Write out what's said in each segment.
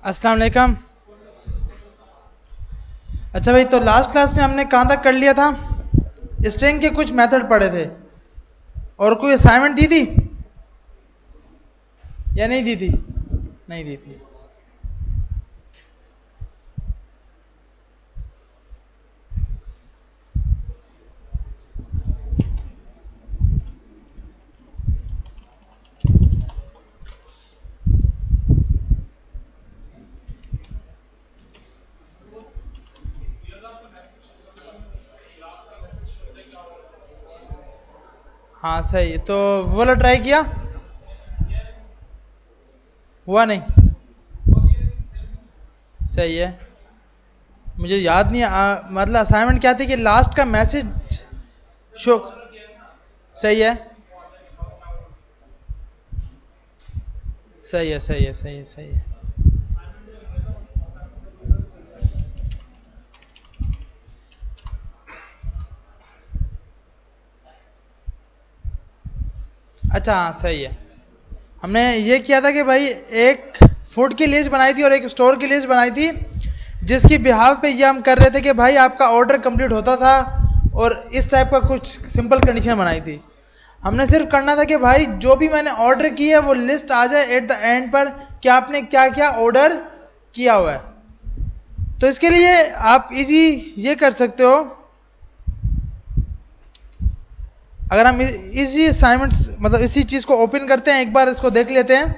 अस्सलाम वालेकुम। अच्छा भाई, तो लास्ट क्लास में हमने कहाँ तक कर लिया था? स्ट्रिंग के कुछ मेथड पढ़े थे और कोई असाइनमेंट दी थी या नहीं दी थी? नहीं दी थी। हाँ सही, तो वो वाला ट्राई किया? हुआ नहीं? सही है। मुझे याद नहीं मतलब असाइनमेंट क्या थी कि लास्ट का मैसेज शो। सही है, सही है, सही है, सही है, सही है। अच्छा हाँ सही है। हमने ये किया था कि भाई एक फूड की लिस्ट बनाई थी और एक स्टोर की लिस्ट बनाई थी, जिसकी बिहाव पे ये हम कर रहे थे कि भाई आपका ऑर्डर कंप्लीट होता था और इस टाइप का कुछ सिंपल कंडीशन बनाई थी। हमने सिर्फ करना था कि भाई जो भी मैंने ऑर्डर किया है वो लिस्ट आ जाए एट द एंड पर कि आपने क्या क्या ऑर्डर किया हुआ है। तो इसके लिए आप इजी ये कर सकते हो, अगर हम इसी असाइनमेंट मतलब इसी चीज को ओपन करते हैं, एक बार इसको देख लेते हैं।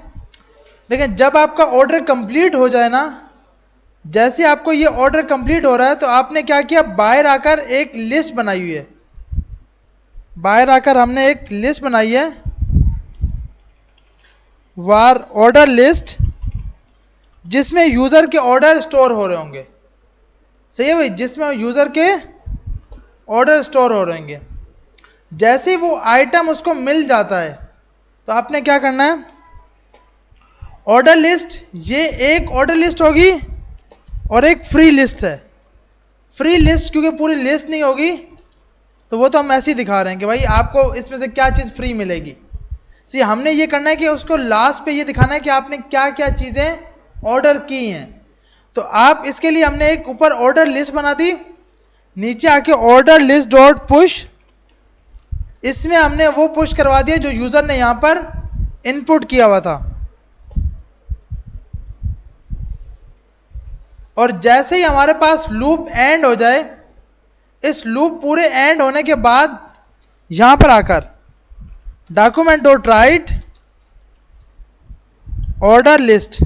देखिए, जब आपका ऑर्डर कंप्लीट हो जाए ना, जैसे आपको ये ऑर्डर कंप्लीट हो रहा है तो आपने क्या किया, बाहर आकर एक लिस्ट बनाई हुई है। बाहर आकर हमने एक लिस्ट बनाई है, वार ऑर्डर लिस्ट, जिसमें यूजर के ऑर्डर स्टोर हो रहे होंगे। सही है भाई, जिसमें यूजर के ऑर्डर स्टोर हो रहे होंगे। जैसे ही वो आइटम उसको मिल जाता है तो आपने क्या करना है, ऑर्डर लिस्ट, ये एक ऑर्डर लिस्ट होगी और एक फ्री लिस्ट है। फ्री लिस्ट क्योंकि पूरी लिस्ट नहीं होगी तो वो तो हम ऐसे ही दिखा रहे हैं कि भाई आपको इसमें से क्या चीज़ फ्री मिलेगी। सी हमने ये करना है कि उसको लास्ट पे ये दिखाना है कि आपने क्या क्या चीज़ें ऑर्डर की हैं। तो आप इसके लिए हमने एक ऊपर ऑर्डर लिस्ट बना दी, नीचे आके ऑर्डर लिस्ट डॉट पुश, इसमें हमने वो पुश करवा दिया जो यूजर ने यहां पर इनपुट किया हुआ था। और जैसे ही हमारे पास लूप एंड हो जाए, इस लूप पूरे एंड होने के बाद यहां पर आकर document dot right order list,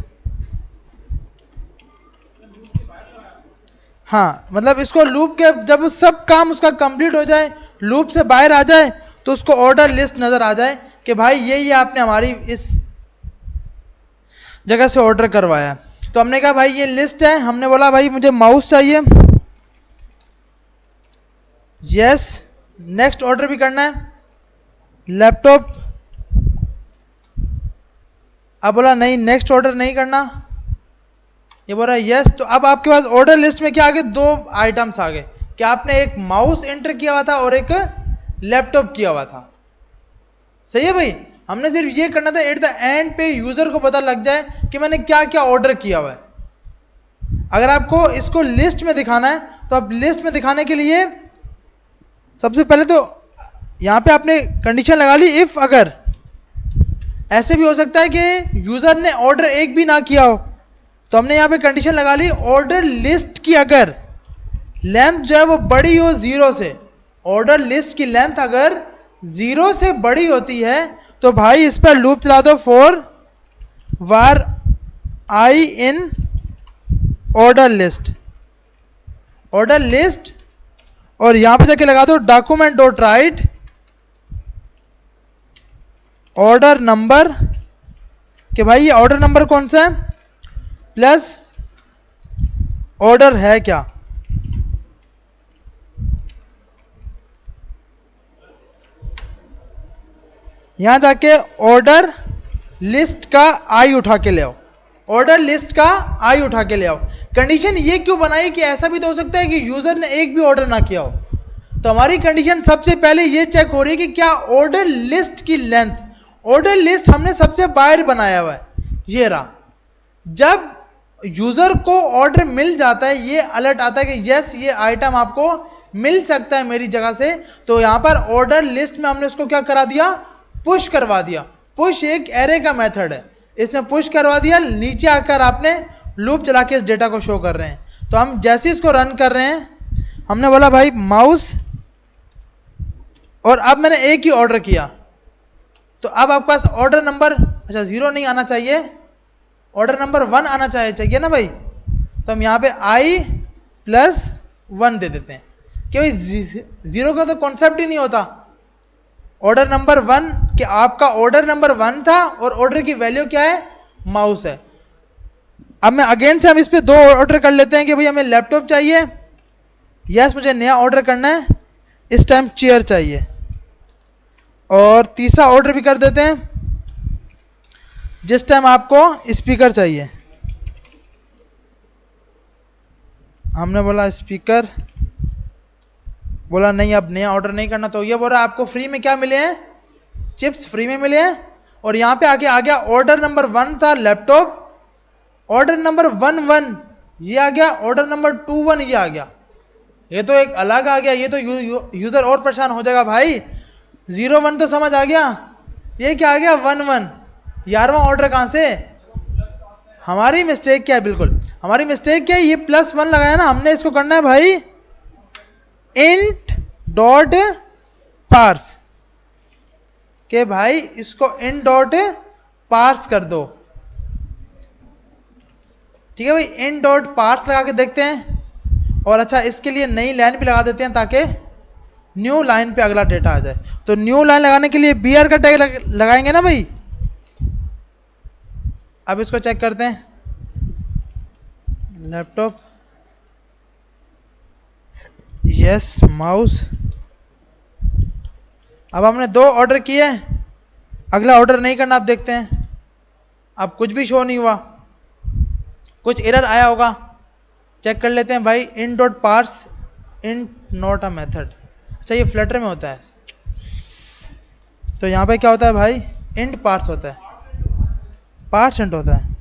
हाँ मतलब इसको लूप के जब सब काम उसका कंप्लीट हो जाए, लूप से बाहर आ जाए, तो उसको ऑर्डर लिस्ट नजर आ जाए कि भाई ये आपने हमारी इस जगह से ऑर्डर करवाया। तो हमने कहा भाई ये लिस्ट है, हमने बोला भाई मुझे माउस चाहिए, यस, नेक्स्ट ऑर्डर भी करना है, लैपटॉप, अब बोला नहीं नेक्स्ट ऑर्डर नहीं करना, ये बोल रहा है यस। तो अब आपके पास ऑर्डर लिस्ट में क्या आ गए, दो आइटम्स आ गए कि आपने एक माउस एंटर किया हुआ था और एक लैपटॉप किया हुआ था। सही है भाई, हमने सिर्फ ये करना था एट द एंड पे यूजर को पता लग जाए कि मैंने क्या क्या ऑर्डर किया हुआ है। अगर आपको इसको लिस्ट में दिखाना है तो आप लिस्ट में दिखाने के लिए सबसे पहले तो यहां पे आपने कंडीशन लगा ली, इफ अगर, ऐसे भी हो सकता है कि यूजर ने ऑर्डर एक भी ना किया हो, तो हमने यहां पे कंडीशन लगा ली ऑर्डर लिस्ट की अगर लेंथ जो है वो बड़ी हो 0 से, ऑर्डर लिस्ट की लेंथ अगर 0 से बड़ी होती है तो भाई इस पर लूप चला दो for war I in order list, order list, और यहां पे जाके लगा दो document dot right order number, कि भाई ये ऑर्डर नंबर कौन सा है, प्लस ऑर्डर है क्या। यहां जाके ऑर्डर लिस्ट का आई उठा के ले आओ, ऑर्डर लिस्ट का आई उठा के ले आओ। कंडीशन ये क्यों बनाई कि ऐसा भी तो हो सकता है कि यूजर ने एक भी ऑर्डर ना किया हो। तो हमारी कंडीशन सबसे पहले ये चेक हो रही है कि क्या ऑर्डर लिस्ट की लेंथ, ऑर्डर लिस्ट हमने सबसे बाहर बनाया हुआ है, ये रहा। जब यूजर को ऑर्डर मिल जाता है, ये अलर्ट आता है कि यस ये आइटम आपको मिल सकता है मेरी जगह से, तो यहां पर ऑर्डर लिस्ट में हमने उसको क्या करा दिया, पुश करवा दिया। पुश एक एरे का मेथड है, इसमें पुश करवा दिया, नीचे आकर आपने लूप चला के इस डेटा को शो कर रहे हैं। तो हम जैसे इसको रन कर रहे हैं, हमने बोला भाई माउस, और अब मैंने एक ही ऑर्डर किया, तो अब आपके पास ऑर्डर नंबर, अच्छा 0 नहीं आना चाहिए, ऑर्डर नंबर 1 आना चाहिए ना भाई। तो हम यहाँ पे i+1 दे देते हैं कि भाई 0 का तो कॉन्सेप्ट ही नहीं होता। ऑर्डर नंबर 1 कि आपका ऑर्डर नंबर 1 था और ऑर्डर की वैल्यू क्या है, माउस है। अब मैं अगेन से हम इस पे 2 ऑर्डर कर लेते हैं कि भाई हमें लैपटॉप चाहिए, यस मुझे नया ऑर्डर करना है, इस टाइम चेयर चाहिए, और तीसरा ऑर्डर भी कर देते हैं जिस टाइम आपको स्पीकर चाहिए। हमने बोला स्पीकर, बोला नहीं अब नया ऑर्डर नहीं करना, तो ये बोल रहा है आपको फ्री में क्या मिले हैं, चिप्स फ्री में मिले हैं। और यहां पे आगे आ गया ऑर्डर नंबर 1 था लैपटॉप, ऑर्डर नंबर 1 ये आ गया, ऑर्डर नंबर 2 ये आ गया, ये तो एक अलग आ गया, ये तो यूजर और परेशान हो जाएगा भाई। 0-1 तो समझ आ गया, ये क्या आ गया 1-1, 11वां ऑर्डर कहां से, हमारी मिस्टेक क्या है, बिल्कुल हमारी मिस्टेक क्या है, ये +1 लगाया ना, हमने इसको करना है भाई int डॉट पार्स, के भाई इसको int डॉट पार्स कर दो, ठीक है भाई, int डॉट पार्स लगा के देखते हैं। और अच्छा इसके लिए नई लाइन भी लगा देते हैं ताकि न्यू लाइन पे अगला डेटा आ जाए। तो न्यू लाइन लगाने के लिए br का टैग लगाएंगे ना भाई। अब इसको चेक करते हैं, लैपटॉप, यस माउस। अब हमने 2 ऑर्डर किए, अगला ऑर्डर नहीं करना, आप देखते हैं अब कुछ भी शो नहीं हुआ, कुछ एरर आया होगा, चेक कर लेते हैं भाई int dot parse int not a method. अच्छा ये फ्लटर में होता है, तो यहाँ पे क्या होता है भाई int पार्स होता है, पार्स int होता है,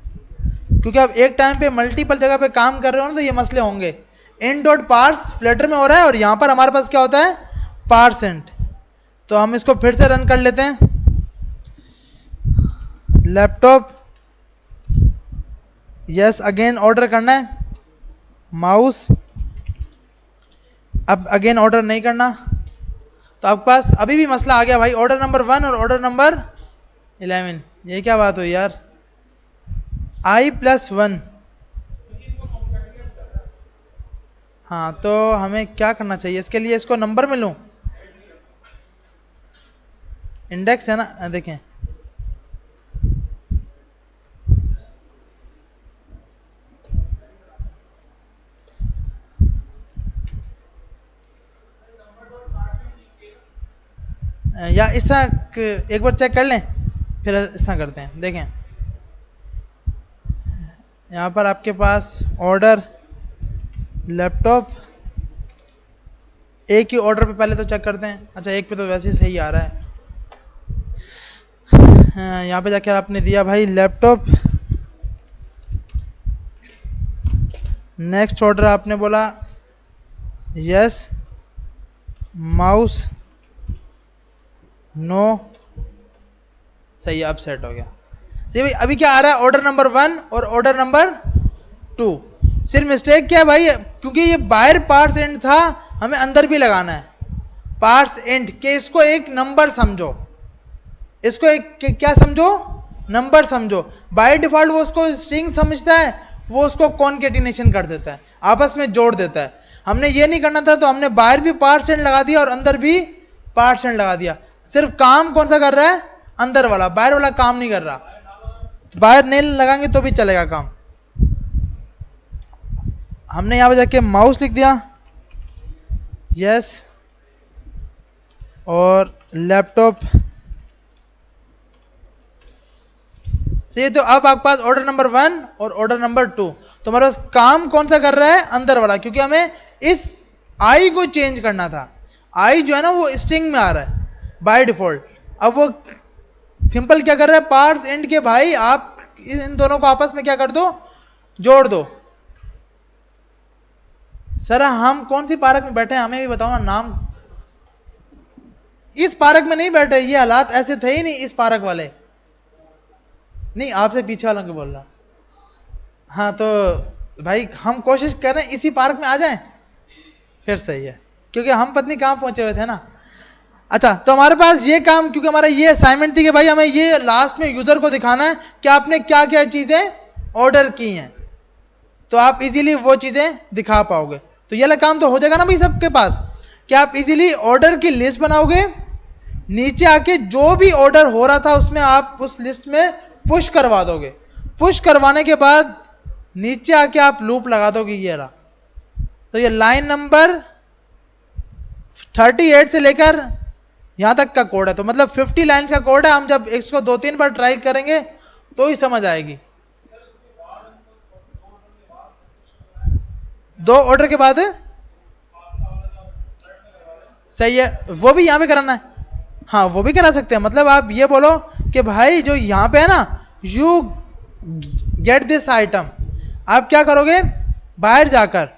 क्योंकि आप एक टाइम पे मल्टीपल जगह पे काम कर रहे हो ना, तो ये मसले होंगे। int डॉट पार्स फ्लटर में हो रहा है और यहाँ पर हमारे पास क्या होता है पार्स int। तो हम इसको फिर से रन कर लेते हैं, लैपटॉप, यस अगेन ऑर्डर करना है, माउस, अब अगेन ऑर्डर नहीं करना, तो आपके पास अभी भी मसला आ गया भाई, ऑर्डर नंबर 1 और ऑर्डर नंबर 11, ये क्या बात हुई यार, i+1। हाँ तो हमें क्या करना चाहिए इसके लिए, इसको नंबर में लूं, इंडेक्स है ना, देखें या इस तरह एक बार चेक कर लें, फिर इस तरह करते हैं। देखें यहाँ पर आपके पास ऑर्डर लैपटॉप, एक ही ऑर्डर पे पहले तो चेक करते हैं, अच्छा एक पे तो वैसे ही सही आ रहा है। यहाँ पे जाकर आपने दिया भाई लैपटॉप, नेक्स्ट ऑर्डर आपने बोला यस, माउस नो, सही अब सेट हो गया। सही भाई, अभी क्या आ रहा है ऑर्डर नंबर 1 और ऑर्डर नंबर 2। सिर्फ मिस्टेक क्या है भाई, क्योंकि ये बाहर पार्स एंड था, हमें अंदर भी लगाना है पार्स एंड के, इसको एक नंबर समझो, इसको एक क्या समझो, नंबर समझो। बाय डिफॉल्ट वो उसको स्ट्रिंग समझता है, वो उसको कॉन्केटिनेशन कर देता है, आपस में जोड़ देता है। हमने ये नहीं करना था, तो हमने बाहर भी पार्स एंड लगा दिया और अंदर भी पार्स एंड लगा दिया। सिर्फ काम कौन सा कर रहा है, अंदर वाला, बाहर वाला काम नहीं कर रहा। बाहर नहीं लगाएंगे तो भी चलेगा काम। हमने यहां पे जाके माउस लिख दिया, यस, और लैपटॉप, सही। तो अब आपके पास ऑर्डर नंबर 1 और ऑर्डर नंबर 2, तो हमारे पास काम कौन सा कर रहा है, अंदर वाला, क्योंकि हमें इस आई को चेंज करना था। आई जो है ना वो स्ट्रिंग में आ रहा है बाय डिफॉल्ट। अब वो सिंपल क्या कर रहा है, पार्स एंड के भाई आप इन दोनों को आपस में क्या कर दो, जोड़ दो। सर हम कौन सी पार्क में बैठे हैं, हमें भी बताओ ना नाम। इस पार्क में नहीं बैठे, ये हालात ऐसे थे ही नहीं इस पार्क वाले। नहीं, आपसे पीछे वालों को बोल रहा। हाँ तो भाई हम कोशिश कर रहे हैं इसी पार्क में आ जाएं, फिर सही है, क्योंकि हम पत्नी कहाँ पहुंचे हुए थे ना। अच्छा, तो हमारे पास ये काम, क्योंकि हमारा ये असाइनमेंट थी कि भाई हमें ये लास्ट में यूजर को दिखाना है कि आपने क्या क्या चीजें ऑर्डर की हैं, तो आप इजीली वो चीजें दिखा पाओगे। तो ये वाला काम तो हो जाएगा ना भाई सबके पास, कि आप इजीली ऑर्डर की लिस्ट बनाओगे, नीचे आके जो भी ऑर्डर हो रहा था उसमें आप उस लिस्ट में पुश करवा दोगे। पुश करवाने के बाद नीचे आके आप लूप लगा दोगे, ये रहा। तो ये लाइन नंबर 38 से लेकर यहां तक का कोड है, तो मतलब 50 लाइन का कोड है। हम जब इसको 2-3 बार ट्राई करेंगे तो ही समझ आएगी। 2 ऑर्डर के बाद सही है, वो भी यहां पे कराना है। हाँ वो भी करा सकते हैं, मतलब आप ये बोलो कि भाई जो यहां पे है ना, यू गेट दिस आइटम, आप क्या करोगे, बाहर जाकर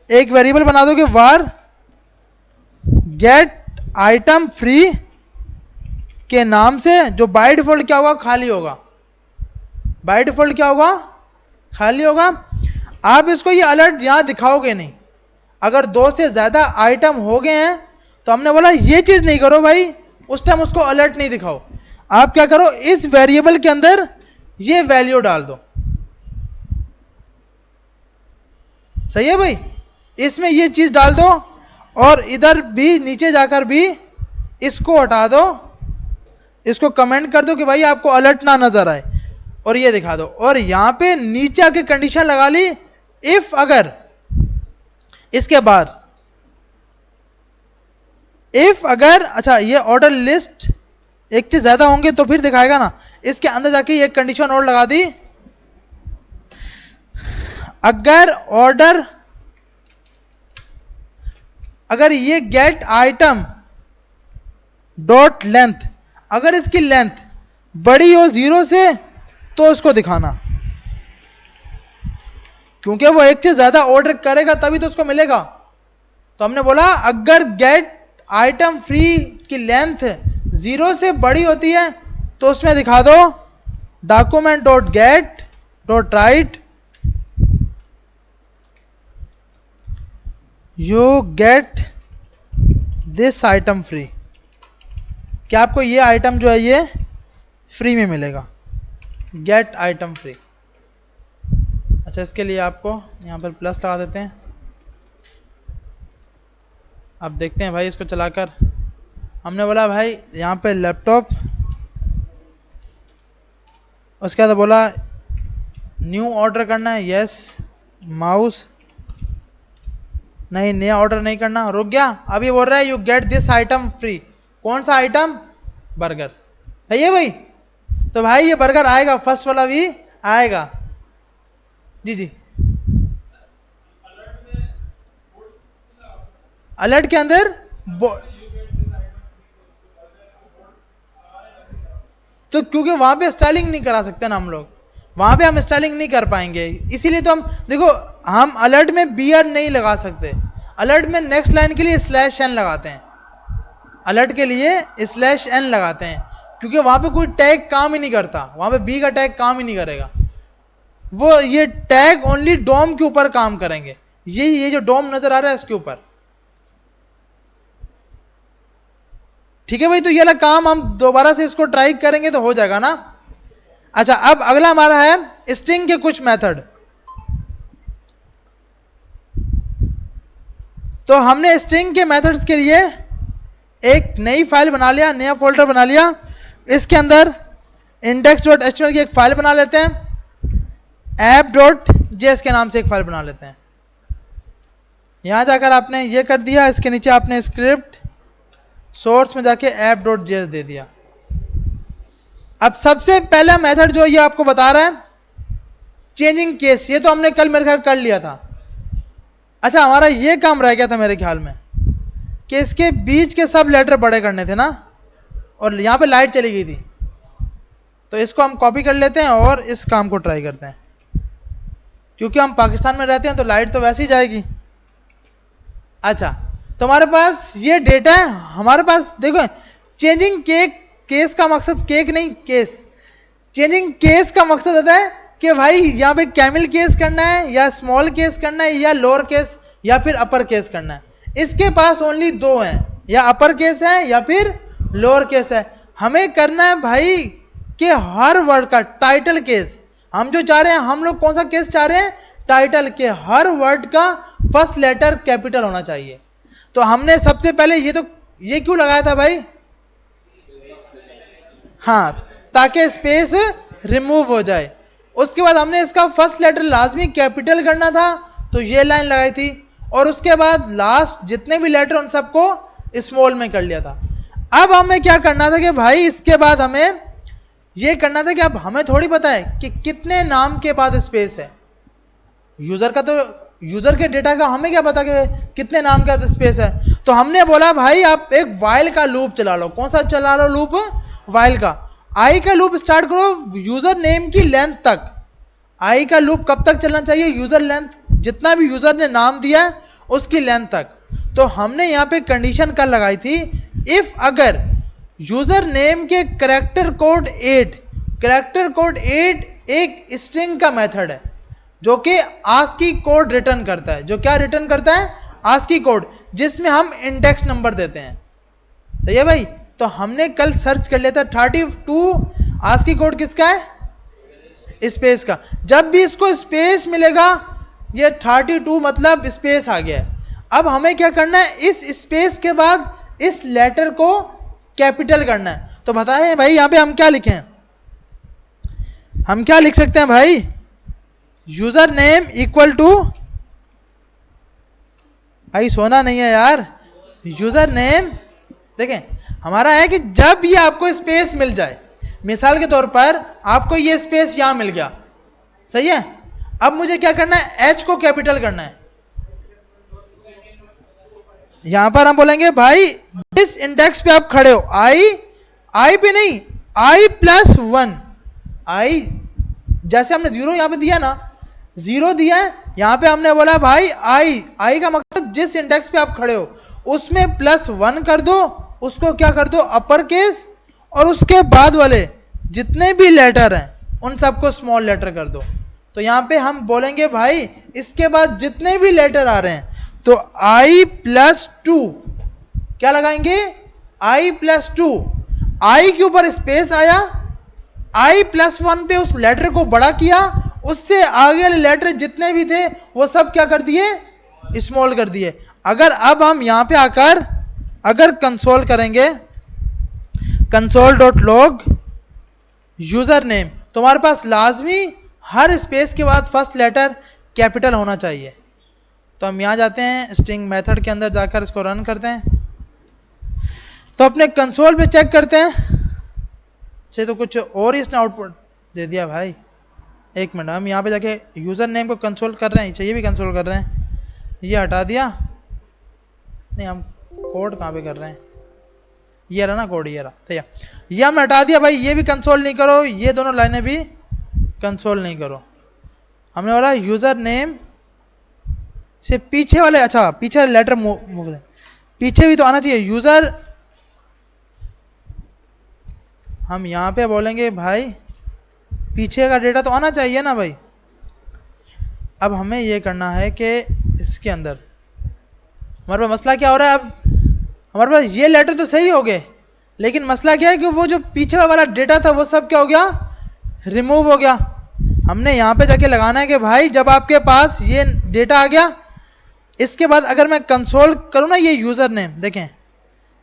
एक वेरिएबल बना दोगे वार गेट आइटम फ्री के नाम से, जो बाय डिफॉल्ट क्या होगा, खाली होगा। बाय डिफॉल्ट क्या होगा, खाली होगा। आप इसको ये अलर्ट यहां दिखाओगे नहीं। अगर 2 से ज्यादा आइटम हो गए हैं तो हमने बोला ये चीज नहीं करो भाई, उस टाइम उसको अलर्ट नहीं दिखाओ। आप क्या करो, इस वेरिएबल के अंदर ये वैल्यू डाल दो। सही है भाई, इसमें ये चीज डाल दो, और इधर भी नीचे जाकर भी इसको हटा दो, इसको कमेंट कर दो कि भाई आपको अलर्ट ना नजर आए, और ये दिखा दो। और यहां पे नीचे आके कंडीशन लगा ली, इफ अगर इसके बाद इफ अगर, अच्छा ये ऑर्डर लिस्ट एक से ज्यादा होंगे तो फिर दिखाएगा ना, इसके अंदर जाके ये कंडीशन और लगा दी, अगर ऑर्डर, अगर ये गेट आइटम डॉट लेंथ, अगर इसकी लेंथ बड़ी हो 0 से तो उसको दिखाना, क्योंकि वो एक से ज्यादा ऑर्डर करेगा तभी तो उसको मिलेगा। तो हमने बोला अगर गेट आइटम फ्री की लेंथ 0 से बड़ी होती है तो उसमें दिखा दो document dot gate dot right you get this item free, क्या आपको ये आइटम जो है ये फ्री में मिलेगा, गेट आइटम फ्री। अच्छा, इसके लिए आपको यहां पर प्लस लगा देते हैं। अब देखते हैं भाई इसको चलाकर। हमने बोला भाई यहां पे लैपटॉप, उसके बाद बोला न्यू ऑर्डर करना है, यस। माउस, नहीं नया ऑर्डर नहीं करना, रुक गया। अब ये बोल रहा है you get this item free, कौन सा आइटम, बर्गर। सही है भाई, तो भाई ये बर्गर आएगा, फर्स्ट वाला भी आएगा। जी जी, अलर्ट के अंदर तो क्योंकि वहां पे स्टाइलिंग नहीं करा सकते ना हम लोग, वहां पे हम स्टाइलिंग नहीं कर पाएंगे, इसीलिए तो हम देखो, हम अलर्ट में बीआर नहीं लगा सकते। अलर्ट में नेक्स्ट लाइन के लिए /n लगाते हैं, अलर्ट के लिए /n लगाते हैं, क्योंकि वहां पे कोई टैग काम ही नहीं करता, वहां पे बी का टैग काम ही नहीं करेगा। वो ये टैग ओनली डोम के ऊपर काम करेंगे, ये जो डोम नजर आ रहा है इसके ऊपर। ठीक है भाई, तो ये वाला काम हम दोबारा से इसको ट्राई करेंगे तो हो जाएगा ना। अच्छा, अब अगला हमारा है स्ट्रिंग के कुछ मेथड। तो हमने स्ट्रिंग के मेथड्स के लिए एक नई फाइल बना लिया, नया फोल्डर बना लिया। इसके अंदर index.html की एक फाइल बना लेते हैं, app.js के नाम से एक फाइल बना लेते हैं। यहां जाकर आपने ये कर दिया, इसके नीचे आपने स्क्रिप्ट सोर्स में जाके app.js दे दिया। अब सबसे पहला मेथड जो ये आपको बता रहा है चेंजिंग केस, ये तो हमने कल मेरे ख्याल कर लिया था। अच्छा, हमारा ये काम रह गया था मेरे ख्याल में कि इसके बीच के सब लेटर बड़े करने थे ना, और यहां पे लाइट चली गई थी, तो इसको हम कॉपी कर लेते हैं और इस काम को ट्राई करते हैं। क्योंकि हम पाकिस्तान में रहते हैं तो लाइट तो वैसे ही जाएगी। अच्छा, तो हमारे पास ये डेटा है, हमारे पास देखो चेंजिंग केस का मकसद केक नहीं केस, चेंजिंग केस का मकसद होता है कि भाई यहाँ पे कैमिल केस करना है या स्मॉल केस करना है या लोअर केस या फिर अपर केस करना है। इसके पास ओनली दो हैं, या अपर केस है या फिर लोअर केस है। हमें करना है भाई कि हर वर्ड का टाइटल केस, हम जो चाह रहे हैं, हम लोग कौन सा केस चाह रहे हैं, टाइटल के हर वर्ड का फर्स्ट लेटर कैपिटल होना चाहिए। तो हमने सबसे पहले ये क्यों लगाया था भाई, हाँ, ताकि स्पेस रिमूव हो जाए। उसके बाद हमने इसका फर्स्ट लेटर लाजमी कैपिटल करना था, तो ये लाइन लगाई थी, और उसके बाद लास्ट जितने भी लेटर उन सबको स्मॉल में कर लिया था। अब हमें क्या करना था कि भाई इसके बाद हमें ये करना था कि अब हमें थोड़ी पता है कि कितने नाम के बाद स्पेस है, यूजर का, तो यूजर के डेटा का हमें क्या पता कि कितने नाम का स्पेस है। तो हमने बोला भाई आप एक वाइल का लूप चला लो। कौन सा चला लो लूप, वाइल का। आई का लूप स्टार्ट करो यूजर नेम की लेंथ तक। आई का लूप कब तक चलना चाहिए, यूजर लेंथ, जितना भी यूजर ने नाम दिया है उसकी लेंथ तक। तो हमने यहाँ पे कंडीशन कर लगाई थी, इफ अगर यूजर नेम के कैरेक्टर कोड 8 एक स्ट्रिंग का मेथड है जो कि आस्की कोड रिटर्न करता है। जो क्या रिटर्न करता है, आस्की कोड, जिसमें हम इंडेक्स नंबर देते हैं। सही है भाई। तो हमने कल सर्च कर लिया था 32 आस्की कोड किसका है, स्पेस का। जब भी इसको स्पेस मिलेगा, ये 32 मतलब स्पेस आ गया है। अब हमें क्या करना है, इस स्पेस के बाद इस लेटर को कैपिटल करना है। तो बताएं भाई यहां पे हम क्या लिखें, हम क्या लिख सकते हैं भाई, यूजर नेम इक्वल टू, भाई सोना नहीं है यार, यूजर नेम, देखें हमारा है कि जब ये आपको स्पेस मिल जाए, मिसाल के तौर पर आपको ये स्पेस यहां मिल गया, सही है। अब मुझे क्या करना है, एच को कैपिटल करना है। यहां पर हम बोलेंगे भाई जिस इंडेक्स पे आप खड़े हो, आई पे नहीं, I+1, आई जैसे हमने 0 यहां पे दिया ना, 0 दिया है, यहां पे हमने बोला भाई आई का मकसद जिस इंडेक्स पे आप खड़े हो उसमें +1 कर दो, उसको क्या कर दो, अपर केस, और उसके बाद वाले जितने भी लेटर हैं उन सबको स्मॉल लेटर कर दो। तो यहां पे हम बोलेंगे भाई इसके बाद जितने भी लेटर आ रहे हैं तो I+2 क्या लगाएंगे, I+2, आई के ऊपर स्पेस आया, I+1 पे उस लेटर को बड़ा किया, उससे आगे वाले लेटर जितने भी थे वो सब क्या कर दिए, स्मॉल कर दिए। अगर अब हम यहां पे आकर अगर कंसोल करेंगे, console.log यूजर नेम, तो हमारे पास लाजमी हर स्पेस के बाद फर्स्ट लेटर कैपिटल होना चाहिए। तो हम यहां जाते हैं स्ट्रिंग मेथड के अंदर जाकर इसको रन करते हैं, तो अपने कंसोल पे चेक करते हैं। अच्छा तो कुछ और ही इसने आउटपुट दे दिया भाई, एक मिनट, हम यहाँ पे जाके यूजर नेम को कंसोल कर रहे हैं, चाहिए भी कंसोल कर रहे हैं, ये हटा दिया, नहीं हम कोड कहाँ पे कर रहे हैं, ये रहा ना कोड, ये रहा, तो ये हमने हटा दिया भाई, ये भी कंसोल नहीं करो, ये दोनों लाइनें भी कंसोल नहीं करो। हमने बोला यूजर नेम से पीछे वाले, अच्छा पीछे वाले लेटर मूव, पीछे भी तो आना चाहिए यूजर, हम यहां पे बोलेंगे भाई पीछे का डेटा तो आना चाहिए ना भाई। अब हमें ये करना है कि इसके अंदर हमारे पास मसला क्या हो रहा है, अब हमारे पास ये लेटर तो सही हो गए, लेकिन मसला क्या है कि वो जो पीछे वाला डेटा था वो सब क्या हो गया, रिमूव हो गया। हमने यहां पे जाके लगाना है कि भाई जब आपके पास ये डेटा आ गया, इसके बाद अगर मैं कंसोल करूं ना, ये यूजर नेम देखें,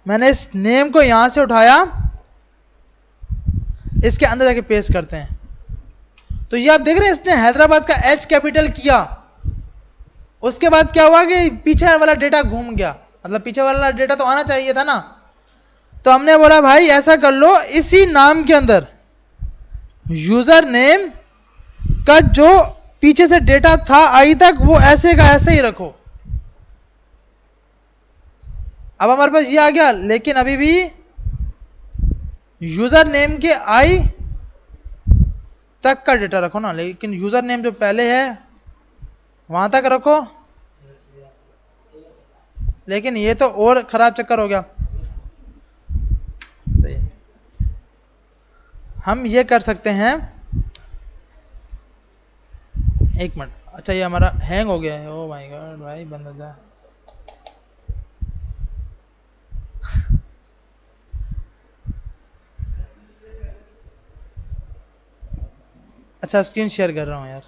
मैंने इस नेम को यहां से उठाया, इसके अंदर जाके पेस्ट करते हैं, तो ये आप देख रहे हैं इसने हैदराबाद का एच कैपिटल किया, उसके बाद क्या हुआ कि पीछे वाला डेटा घूम गया, मतलब पीछे वाला डेटा तो आना चाहिए था ना। तो हमने बोला भाई ऐसा कर लो, इसी नाम के अंदर यूजर नेम का जो पीछे से डेटा था आई तक वो ऐसे का ऐसे ही रखो। अब हमारे पास ये आ गया, लेकिन अभी भी यूजर नेम के आई तक का डेटा रखो ना, लेकिन यूजर नेम जो पहले है वहां तक रखो, लेकिन ये तो और खराब चक्कर हो गया। हम ये कर सकते हैं, एक मिनट, अच्छा ये हमारा हैंग हो गया है, ओ माय गॉड भाई बंद हो जा। अच्छा स्क्रीन शेयर कर रहा हूँ यार।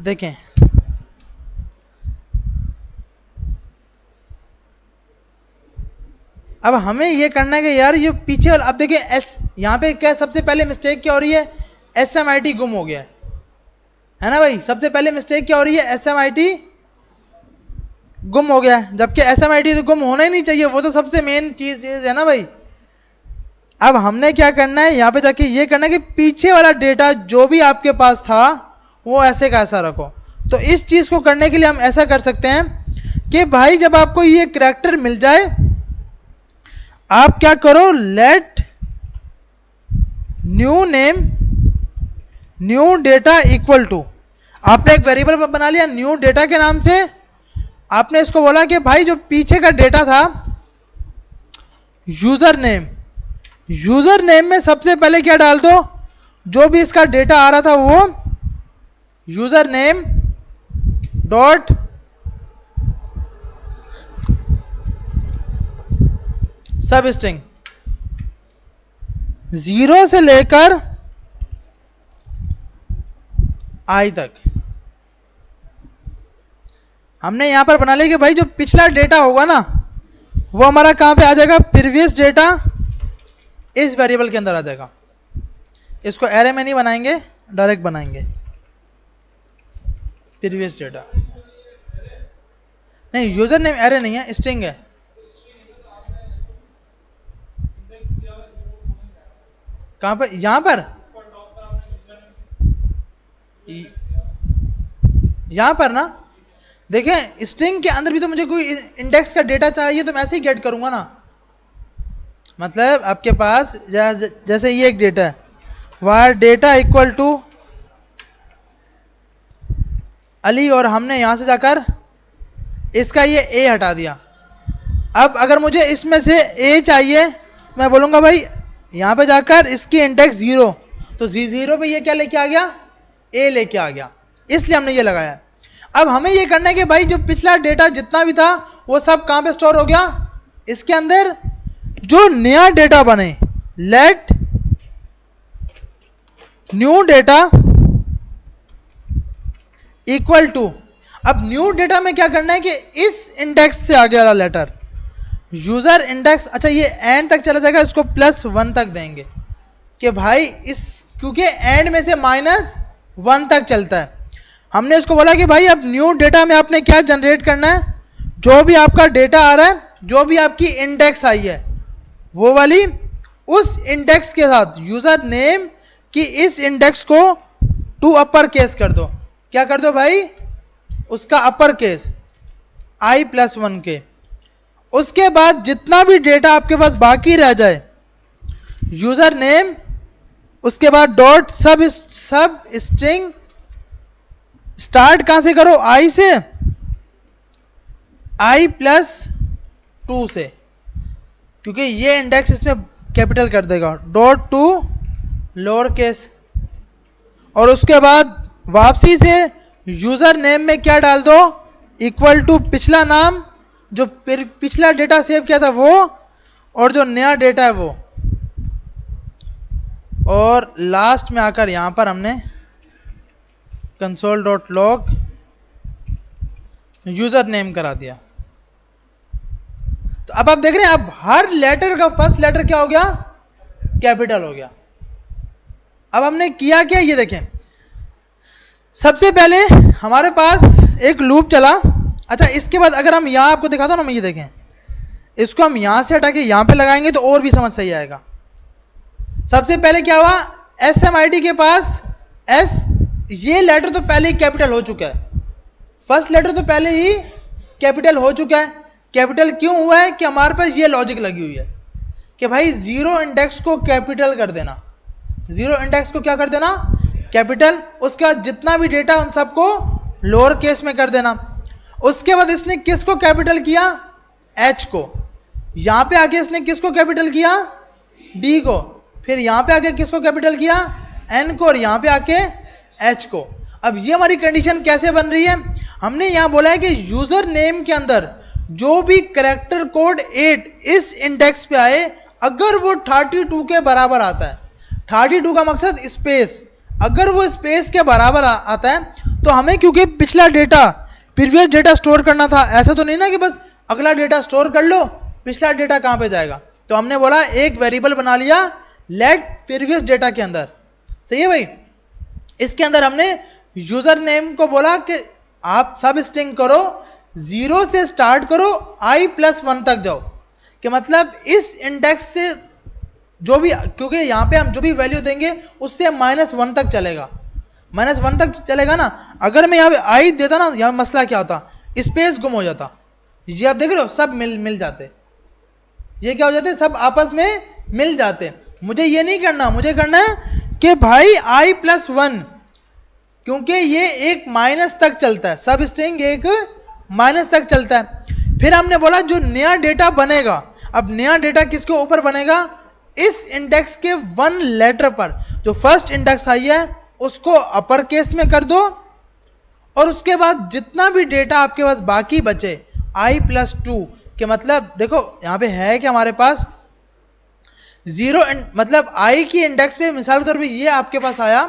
देखें, अब हमें ये करना है कि यार ये पीछे वाला, अब देखिए एस, यहाँ पे क्या सबसे पहले मिस्टेक क्या हो रही है, SMIT गुम हो गया है ना भाई। सबसे पहले मिस्टेक क्या हो रही है, SMIT गुम हो गया, जबकि SMIT तो गुम होना ही नहीं चाहिए, वो तो सबसे मेन चीज है ना भाई। अब हमने क्या करना है, यहाँ पे जाके ये करना है कि पीछे वाला डेटा जो भी आपके पास था वो ऐसे का ऐसा रखो। तो इस चीज को करने के लिए हम ऐसा कर सकते हैं कि भाई जब आपको ये करैक्टर मिल जाए, आप क्या करो, let new name new data equal to, आपने एक वेरिएबल बना लिया न्यू डेटा के नाम से। आपने इसको बोला कि भाई जो पीछे का डेटा था, यूजर नेम में सबसे पहले क्या डाल दो, जो भी इसका डेटा आ रहा था वो यूजर नेम डॉट सब स्ट्रिंग 0 से लेकर I तक। हमने यहां पर बना लिया कि भाई जो पिछला डेटा होगा ना वो हमारा कहां पे आ जाएगा, प्रीवियस डेटा इस वेरिएबल के अंदर आ जाएगा। इसको एरे में नहीं बनाएंगे, डायरेक्ट बनाएंगे प्रीवियस डेटा। नहीं, यूजर नेम एरे नहीं है, स्ट्रिंग है। कहां पर, यहां पर, यहां पर ना देखें, स्ट्रिंग के अंदर भी तो मुझे कोई इंडेक्स का डेटा चाहिए, तो मैं ऐसे ही गेट करूंगा ना। मतलब आपके पास जैसे ये एक डेटा है, वार डेटा इक्वल टू अली, और हमने यहां से जाकर इसका ये ए हटा दिया। अब अगर मुझे इसमें से ए चाहिए, मैं बोलूंगा भाई यहां पे जाकर इसकी इंडेक्स 0, तो 0 पे ये क्या लेके आ गया, ए लेके आ गया, इसलिए हमने ये लगाया। अब हमें ये करना है कि भाई जो पिछला डेटा जितना भी था वो सब कहां पे स्टोर हो गया, इसके अंदर। जो नया डेटा बने, let new data equal to, अब न्यू डेटा में क्या करना है कि इस इंडेक्स से आगे वाला लेटर यूजर इंडेक्स, अच्छा ये एंड तक चला जाएगा, इसको +1 तक देंगे कि भाई इस, क्योंकि एंड में से -1 तक चलता है। हमने इसको बोला कि भाई अब न्यू डेटा में आपने क्या जनरेट करना है, जो भी आपका डेटा आ रहा है, जो भी आपकी इंडेक्स आई है वो वाली, उस इंडेक्स के साथ यूजर नेम की इस इंडेक्स को टू अपर केस कर दो। क्या कर दो भाई, उसका अपर केस I+1 के। उसके बाद जितना भी डेटा आपके पास बाकी रह जाए, यूजर नेम, उसके बाद डॉट सब स्ट्रिंग, स्टार्ट कहां से करो, I से, I+2 से, क्योंकि ये इंडेक्स इसमें कैपिटल कर देगा, डॉट टू लोअर केस। और उसके बाद वापसी से यूजर नेम में क्या डाल दो, इक्वल टू पिछला नाम, जो पिछला डेटा सेव किया था वो, और जो नया डेटा है वो। और लास्ट में आकर यहां पर हमने console.log यूजर नेम करा दिया। तो अब आप देख रहे हैं, अब हर लेटर का फर्स्ट लेटर क्या हो गया, कैपिटल हो गया। अब हमने किया क्या, ये देखें, सबसे पहले हमारे पास एक लूप चला। अच्छा इसके बाद अगर हम यहां आपको दिखाता हूं ना, मैं ये देखें, इसको हम यहां से हटा के यहां पे लगाएंगे तो और भी समझ सही आएगा। सबसे पहले क्या हुआ, SMIT के पास एस, ये लेटर तो पहले ही कैपिटल हो चुका है, फर्स्ट लेटर तो पहले ही कैपिटल हो चुका है। कैपिटल क्यों हुआ है कि हमारे पास ये लॉजिक लगी हुई है कि भाई 0 इंडेक्स को कैपिटल कर देना। जीरो इंडेक्स को क्या कर देना, कैपिटल। उसके बाद जितना भी डेटा उन सबको लोअर केस में कर देना। उसके बाद इसने किसको कैपिटल किया, एच को। यहां पे आके इसने किसको कैपिटल किया, डी को। फिर यहां पे आके किसको कैपिटल किया, एन को। और यहां पे आके एच को। अब ये हमारी कंडीशन कैसे बन रही है, हमने यहां बोला है कि यूजर नेम के अंदर जो भी करेक्टर कोड 8 इस इंडेक्स पे आए, अगर वो 32 के बराबर आता है, 32 का मकसद स्पेस, अगर वो स्पेस के बराबर आता है तो हमें, क्योंकि पिछला डेटा प्रीवियस डेटा स्टोर करना था, ऐसा तो नहीं ना कि बस अगला डेटा स्टोर कर लो, पिछला डेटा कहां पे जाएगा। तो हमने बोला एक वेरिएबल बना लिया लेट प्रीवियस डेटा के अंदर। सही है भाई। इसके अंदर हमने यूजर नेम को बोला कि आप सब स्ट्रिंग करो, 0 से स्टार्ट करो i+1 तक जाओ, कि मतलब इस इंडेक्स से जो भी, क्योंकि यहां पे हम जो भी वैल्यू देंगे उससे -1 तक चलेगा, -1 तक चलेगा ना। अगर मैं यहां पे i देता ना, यहां मसला क्या होता, स्पेस गुम हो जाता। ये आप देख रहे हो, सब मिल जाते, ये क्या हो जाते, सब आपस में मिल जाते। मुझे ये नहीं करना, मुझे करना है कि भाई i+1, क्योंकि ये एक माइनस तक चलता है, सब स्ट्रिंग एक माइनस तक चलता है। फिर हमने बोला जो नया डेटा बनेगा, अब नया डेटा किसके ऊपर बनेगा, इस इंडेक्स के 1 लेटर पर। जो फर्स्ट इंडेक्स आई है उसको अपर केस में कर दो, और उसके बाद जितना भी डेटा आपके पास बाकी बचे i+2 के, मतलब देखो यहां पे है कि हमारे पास 0, मतलब i की इंडेक्स पे मिसाल के तौर पे ये आपके पास आया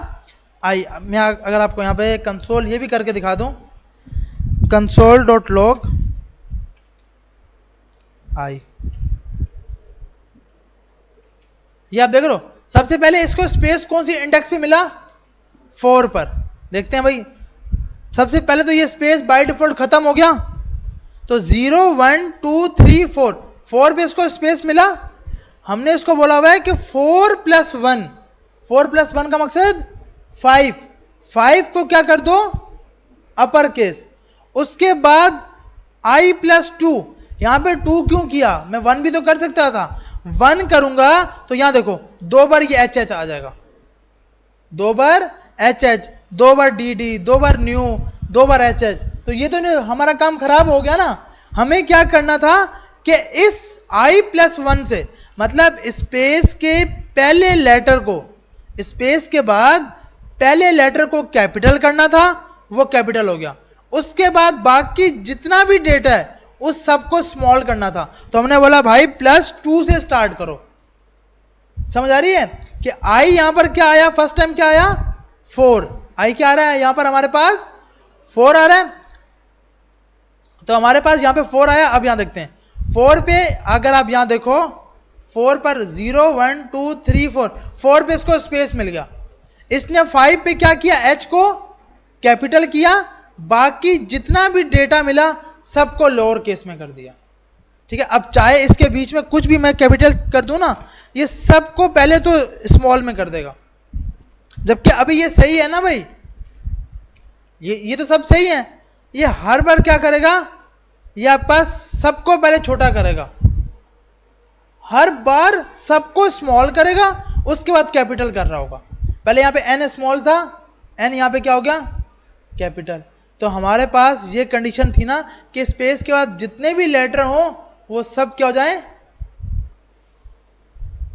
i। मैं अगर आपको यहां पे कंसोल ये भी करके दिखा दूं, console.log i, ये आप देख लो। सबसे पहले इसको स्पेस कौन सी इंडेक्स पे मिला, 4 पर। देखते हैं भाई, सबसे पहले तो ये स्पेस बाय डिफॉल्ट खत्म हो गया, तो 0 1 2 3 4, 4 पे इसको स्पेस मिला। हमने इसको बोला हुआ है कि 4+1, 4+1 का मकसद 5, 5 को क्या कर दो, अपर केस। उसके बाद i+2, यहां पे 2 क्यों किया, मैं 1 भी तो कर सकता था, 1 करूंगा तो यहां देखो 2 बार ये HH आ जाएगा, 2 बार HH, 2 बार DD, 2 बार न्यू, 2 बार HH। तो ये तो नहीं, हमारा काम खराब हो गया ना। हमें क्या करना था कि इस i+1 से, मतलब स्पेस के पहले लेटर को, स्पेस के बाद पहले लेटर को कैपिटल करना था, वो कैपिटल हो गया। उसके बाद बाकी जितना भी डेटा है उस सबको स्मॉल करना था। तो हमने बोला भाई +2 से स्टार्ट करो। समझ आ रही है कि i यहां पर क्या आया, फर्स्ट टाइम क्या आया, 4। i क्या आ रहा है यहां पर, हमारे पास 4 आ रहा है। तो हमारे पास यहां पे 4 आया। अब यहां देखते हैं 4 पे, अगर आप यहां देखो 4 पर 0 1 2 3 4 पे इसको स्पेस मिल गया। इसने 5 पे क्या किया, h को कैपिटल किया, बाकी जितना भी डेटा मिला सबको लोअर केस में कर दिया। ठीक है। अब चाहे इसके बीच में कुछ भी मैं कैपिटल कर दूं ना, ये सबको पहले तो स्मॉल में कर देगा, जबकि अभी ये सही है ना भाई, ये तो सब सही है। ये हर बार क्या करेगा, ये आपके पास सबको पहले छोटा करेगा, हर बार सबको स्मॉल करेगा, उसके बाद कैपिटल कर रहा होगा। पहले यहां पे n स्मॉल था, n यहां पे क्या हो गया, कैपिटल। तो हमारे पास ये कंडीशन थी ना कि स्पेस के बाद जितने भी लेटर हो वो सब क्या हो जाए,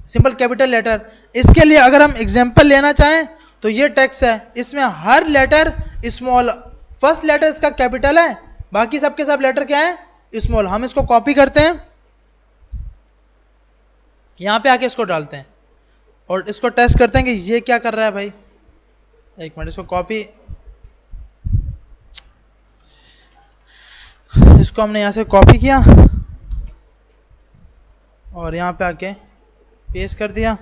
सिंपल कैपिटल लेटर। इसके लिए अगर हम एग्जांपल लेना चाहें तो ये टेक्स्ट है, इसमें हर लेटर स्मॉल, फर्स्ट लेटर इसका कैपिटल है, बाकी सबके सब लेटर क्या है, स्मॉल। हम इसको कॉपी करते हैं, यहां पे आके इसको डालते हैं और इसको टेस्ट करते हैं कि ये क्या कर रहा है भाई। एक मिनट, इसको कॉपी, इसको हमने यहां से कॉपी किया और यहां पे आके पेस्ट कर दिया।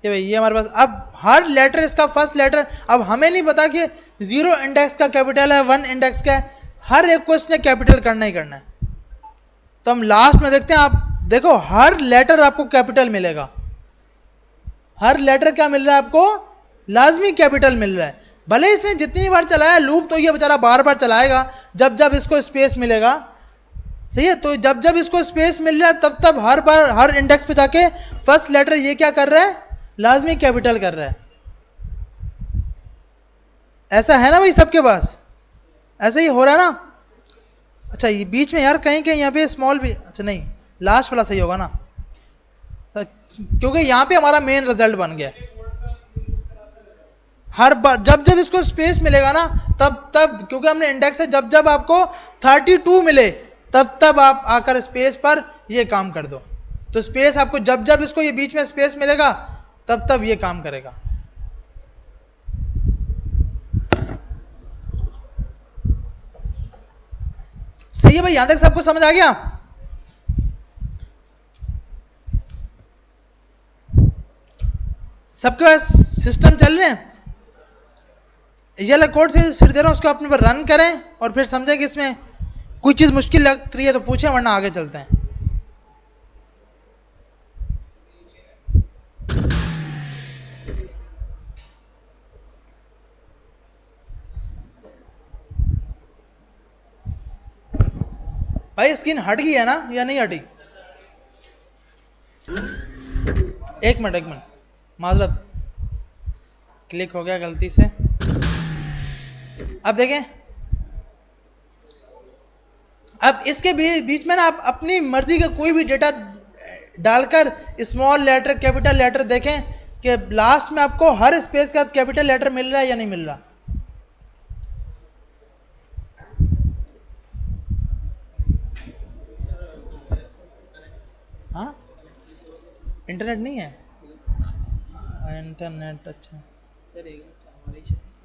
ये भाई, ये हमारे पास अब हर लेटर इसका फर्स्ट लेटर, अब हमें नहीं पता कि 0 इंडेक्स का कैपिटल है, 1 इंडेक्स का है, हर एक को इसने कैपिटल करना ही करना है। तो हम लास्ट में देखते हैं, आप देखो हर लेटर आपको कैपिटल मिलेगा, हर लेटर क्या मिल रहा है आपको, लाजमी कैपिटल मिल रहा है। भले इसने जितनी बार चलाया लूप, तो ये बेचारा बार बार चलाएगा, जब जब इसको स्पेस मिलेगा सही है। तो जब जब इसको स्पेस मिल रहा है तब तब हर बार हर इंडेक्स पे जाके फर्स्ट लेटर ये क्या कर रहा है, लाजमी कैपिटल कर रहा है। ऐसा है ना भाई सबके पास, ऐसा ही हो रहा है ना। अच्छा ये बीच में यार कहीं कहीं यहाँ पे स्मॉल भी, अच्छा नहीं लास्ट वाला सही होगा ना, क्योंकि यहाँ पे हमारा मेन रिजल्ट बन गया। हर बार जब जब इसको स्पेस मिलेगा ना तब तब, क्योंकि हमने इंडेक्स है, जब जब आपको 32 मिले तब तब आप आकर स्पेस पर ये काम कर दो। तो स्पेस आपको जब जब इसको ये बीच में स्पेस मिलेगा तब तब ये काम करेगा। सही है भाई, यहां तक सबको समझ आ गया। सबके पास सिस्टम चल रहे हैं। ये वाला कोड से सिर दे रहा हूं, उसको अपने पर रन करें और फिर समझें कि इसमें कोई चीज मुश्किल लग रही है तो पूछें, वरना आगे चलते हैं। भाई स्क्रीन हट गई है ना या नहीं हटी? एक मिनट माजरत, क्लिक हो गया गलती से। अब देखें, अब इसके बीच में ना आप अपनी मर्जी का कोई भी डेटा डालकर स्मॉल लेटर कैपिटल लेटर देखें कि लास्ट में आपको हर स्पेस का कैपिटल लेटर मिल रहा है या नहीं मिल रहा। हाँ इंटरनेट नहीं है, इंटरनेट अच्छा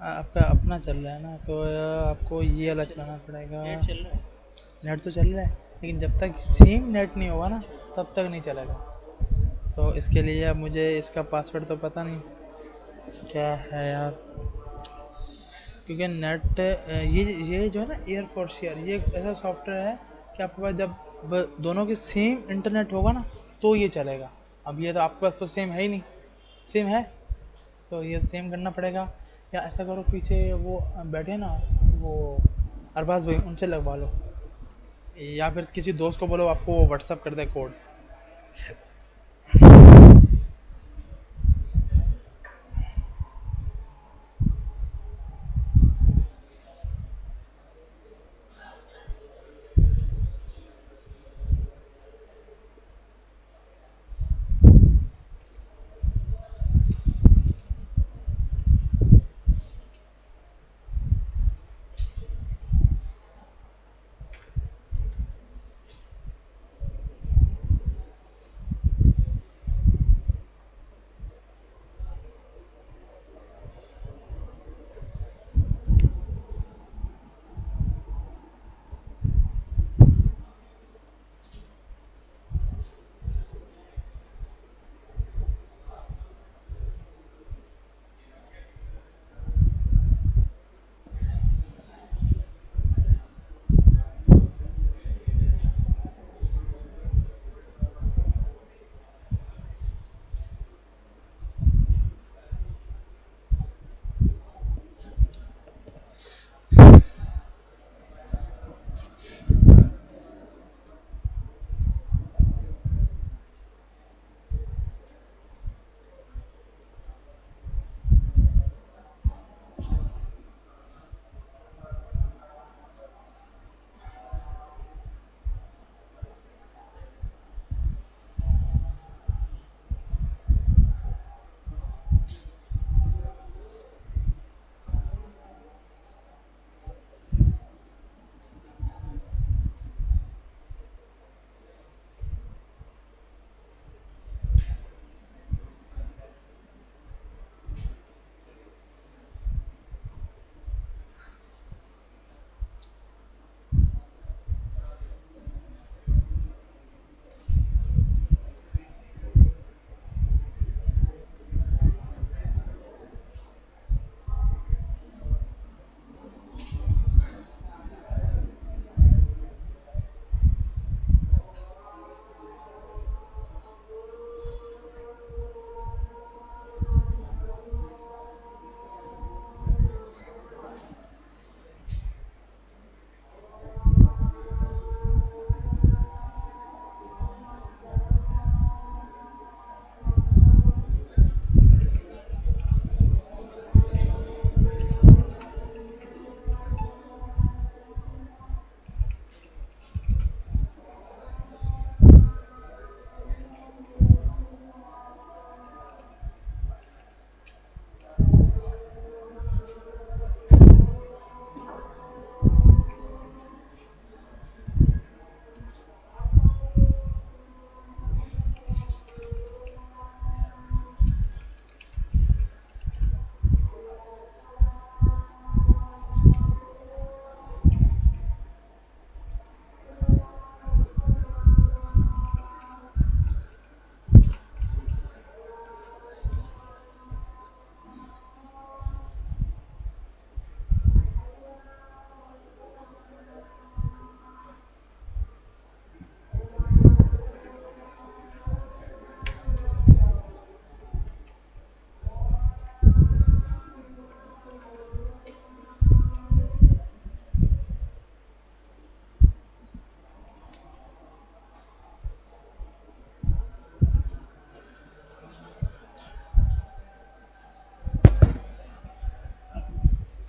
आपका अपना चल रहा है ना, तो आपको ये वाला चलाना पड़ेगा। नेट तो चल रहा है लेकिन जब तक सेम नेट नहीं होगा ना तब तक नहीं चलेगा। तो इसके लिए अब मुझे इसका पासवर्ड तो पता नहीं क्या है यार, क्योंकि नेट ये जो है ना एयर शेयर, ये एक ऐसा सॉफ्टवेयर है कि आपके पास जब दोनों की सेम इंटरनेट होगा ना तो ये चलेगा। अब ये तो आपके पास तो सेम है ही नहीं, सेम है तो ये सेम करना पड़ेगा। या ऐसा करो पीछे वो बैठे ना वो अरबाज भाई, उनसे लगवा लो, या फिर किसी दोस्त को बोलो आपको वो व्हाट्सअप कर दे कोड।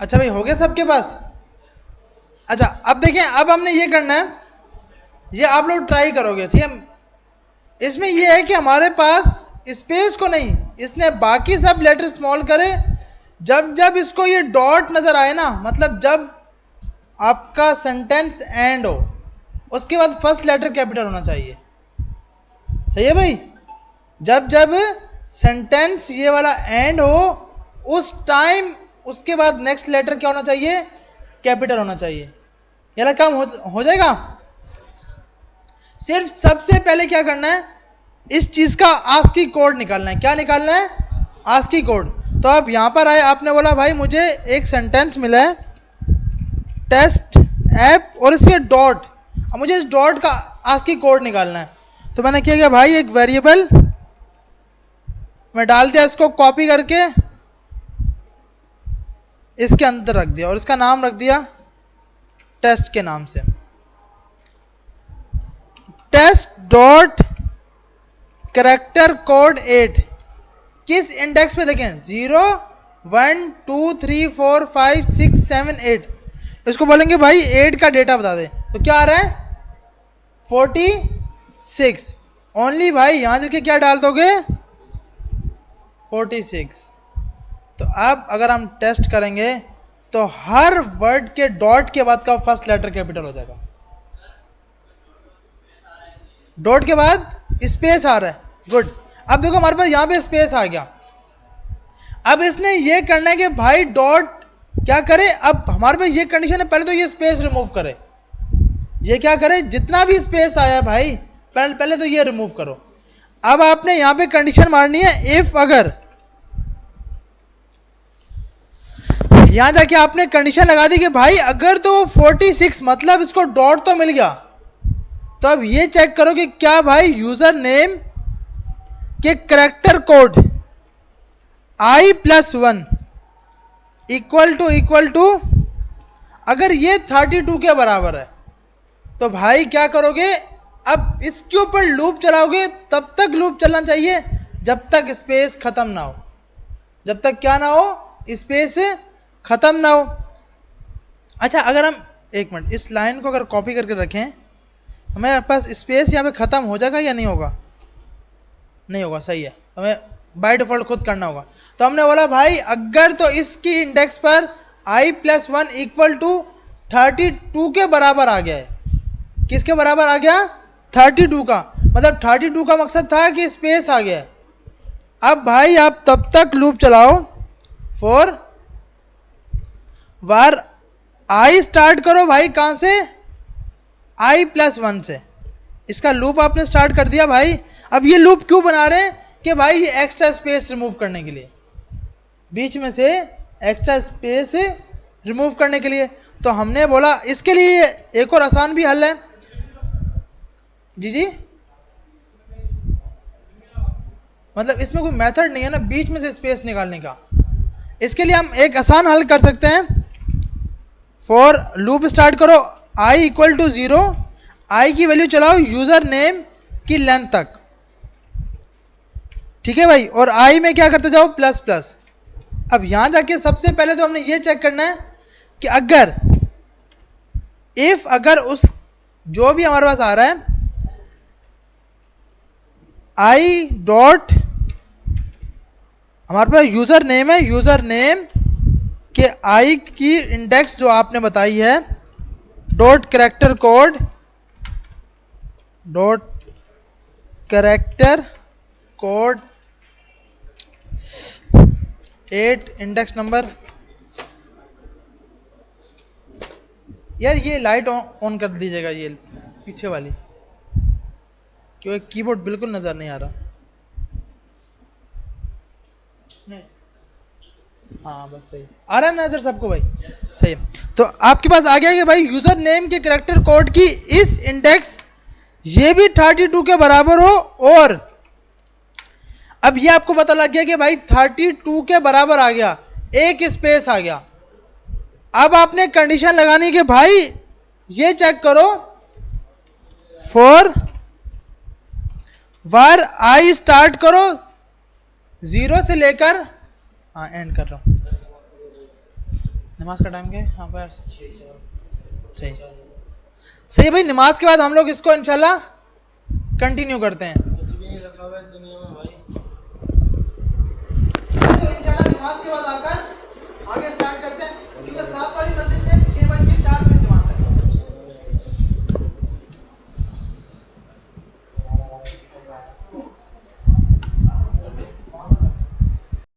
अच्छा भाई, हो गया सबके पास? अच्छा, अब देखें, अब हमने ये करना है, ये आप लोग ट्राई करोगे, ठीक है। इसमें ये है कि हमारे पास स्पेस को नहीं, इसने बाकी सब लेटर स्मॉल करे। जब जब इसको ये डॉट नजर आए ना, मतलब जब आपका सेंटेंस एंड हो, उसके बाद फर्स्ट लेटर कैपिटल होना चाहिए। सही है भाई? जब जब सेंटेंस ये वाला एंड हो, उस टाइम उसके बाद नेक्स्ट लेटर क्या होना चाहिए? कैपिटल होना चाहिए। ये काम हो जाएगा। सिर्फ सबसे पहले क्या करना है, इस चीज का आस्की कोड निकालना है। क्या निकालना है? ASCII code. तो आप यहां पर आए, आपने बोला भाई मुझे एक सेंटेंस मिला है, टेस्ट ऐप, और इसके डॉट, अब मुझे इस डॉट का आस्की कोड निकालना है। तो मैंने क्या किया भाई, एक वेरिएबल मैं डाल दिया, इसको कॉपी करके इसके अंदर रख दिया, और इसका नाम रख दिया टेस्ट के नाम से, टेस्ट डॉट कैरेक्टर कोड 8। किस इंडेक्स पे देखें? 0 1 2 3 4 5 6 7 8। इसको बोलेंगे भाई 8 का डेटा बता दे, तो क्या आ रहा है? 46 ओनली। भाई यहां जाके क्या डाल दोगे? 46। तो अब अगर हम टेस्ट करेंगे तो हर वर्ड के डॉट के बाद का फर्स्ट लेटर कैपिटल हो जाएगा। डॉट के बाद स्पेस आ रहा है, गुड। अब देखो हमारे पास यहां पे स्पेस आ गया। अब इसने ये करना है कि भाई डॉट क्या करे, अब हमारे पास ये कंडीशन है, पहले तो ये स्पेस रिमूव करे। ये क्या करे? जितना भी स्पेस आया भाई, पहले तो ये रिमूव करो। अब आपने यहां पे कंडीशन मारनी है, इफ अगर, यहां जाके आपने कंडीशन लगा दी कि भाई अगर तो 46, मतलब इसको डॉट तो मिल गया, तो अब ये चेक करो कि क्या भाई यूजर नेम के character code i+1 equal to अगर ये 32 के बराबर है, तो भाई क्या करोगे? अब इसके ऊपर लूप चलाओगे, तब तक लूप चलना चाहिए जब तक स्पेस खत्म ना हो। जब तक क्या ना हो? स्पेस खत्म ना हो। अच्छा, अगर हम एक मिनट इस लाइन को अगर कॉपी करके रखें, हमारे पास स्पेस यहाँ पे खत्म हो जाएगा या नहीं होगा? नहीं होगा, सही है। हमें बाय डिफॉल्ट खुद करना होगा। तो हमने बोला भाई अगर तो इसकी इंडेक्स पर i+1 इक्वल टू 32 के बराबर आ गया है। किसके बराबर आ गया? 32 का। मतलब 32 का मकसद था कि स्पेस आ गया है। अब भाई आप तब तक लूप चलाओ, फॉर वार आई स्टार्ट करो भाई, कहां से? i+1 से। इसका लूप आपने स्टार्ट कर दिया भाई। अब ये लूप क्यों बना रहे हैं? कि भाई ये एक्स्ट्रा स्पेस रिमूव करने के लिए, बीच में से एक्स्ट्रा स्पेस रिमूव करने के लिए। तो हमने बोला इसके लिए एक और आसान भी हल है। जी जी, मतलब इसमें कोई मेथड नहीं है ना बीच में से स्पेस निकालने का। इसके लिए हम एक आसान हल कर सकते हैं। फॉर लूप स्टार्ट करो i = 0, आई की वैल्यू चलाओ यूजर नेम की लेंथ तक, ठीक है भाई, और आई में क्या करते जाओ? Plus plus. अब यहां जाके सबसे पहले तो हमने ये चेक करना है कि अगर इफ अगर उस जो भी हमारे पास आ रहा है आई डॉट, हमारे पास यूजर नेम है, यूजर नेम के आई की इंडेक्स जो आपने बताई है, dot character code, dot character code 8 index number. यार ये लाइट ऑन कर दीजिएगा, ये पीछे वाली, क्योंकि कीबोर्ड बिल्कुल नजर नहीं आ रहा। नहीं, हाँ बस सही आ रहा है नजर सबको भाई, सही है। तो आपके पास आ गया कि भाई यूजर नेम के कैरेक्टर कोड की इस इंडेक्स ये भी 32 के बराबर हो, और अब ये आपको पता लग गया कि भाई 32 के बराबर आ गया, एक स्पेस आ गया। अब आपने कंडीशन लगानी कि भाई ये चेक करो, फॉर वार आई स्टार्ट करो 0 से लेकर, हाँ एंड कर रहा हूं, नमाज का टाइम क्या है हाँ पर सही सही भाई। नमाज के बाद हम लोग इसको इंशाल्लाह कंटिन्यू करते हैं। कुछ भी नहीं रखा हुआ इस दुनिया में भाई। तो इंशाल्लाह नमाज के बाद आकर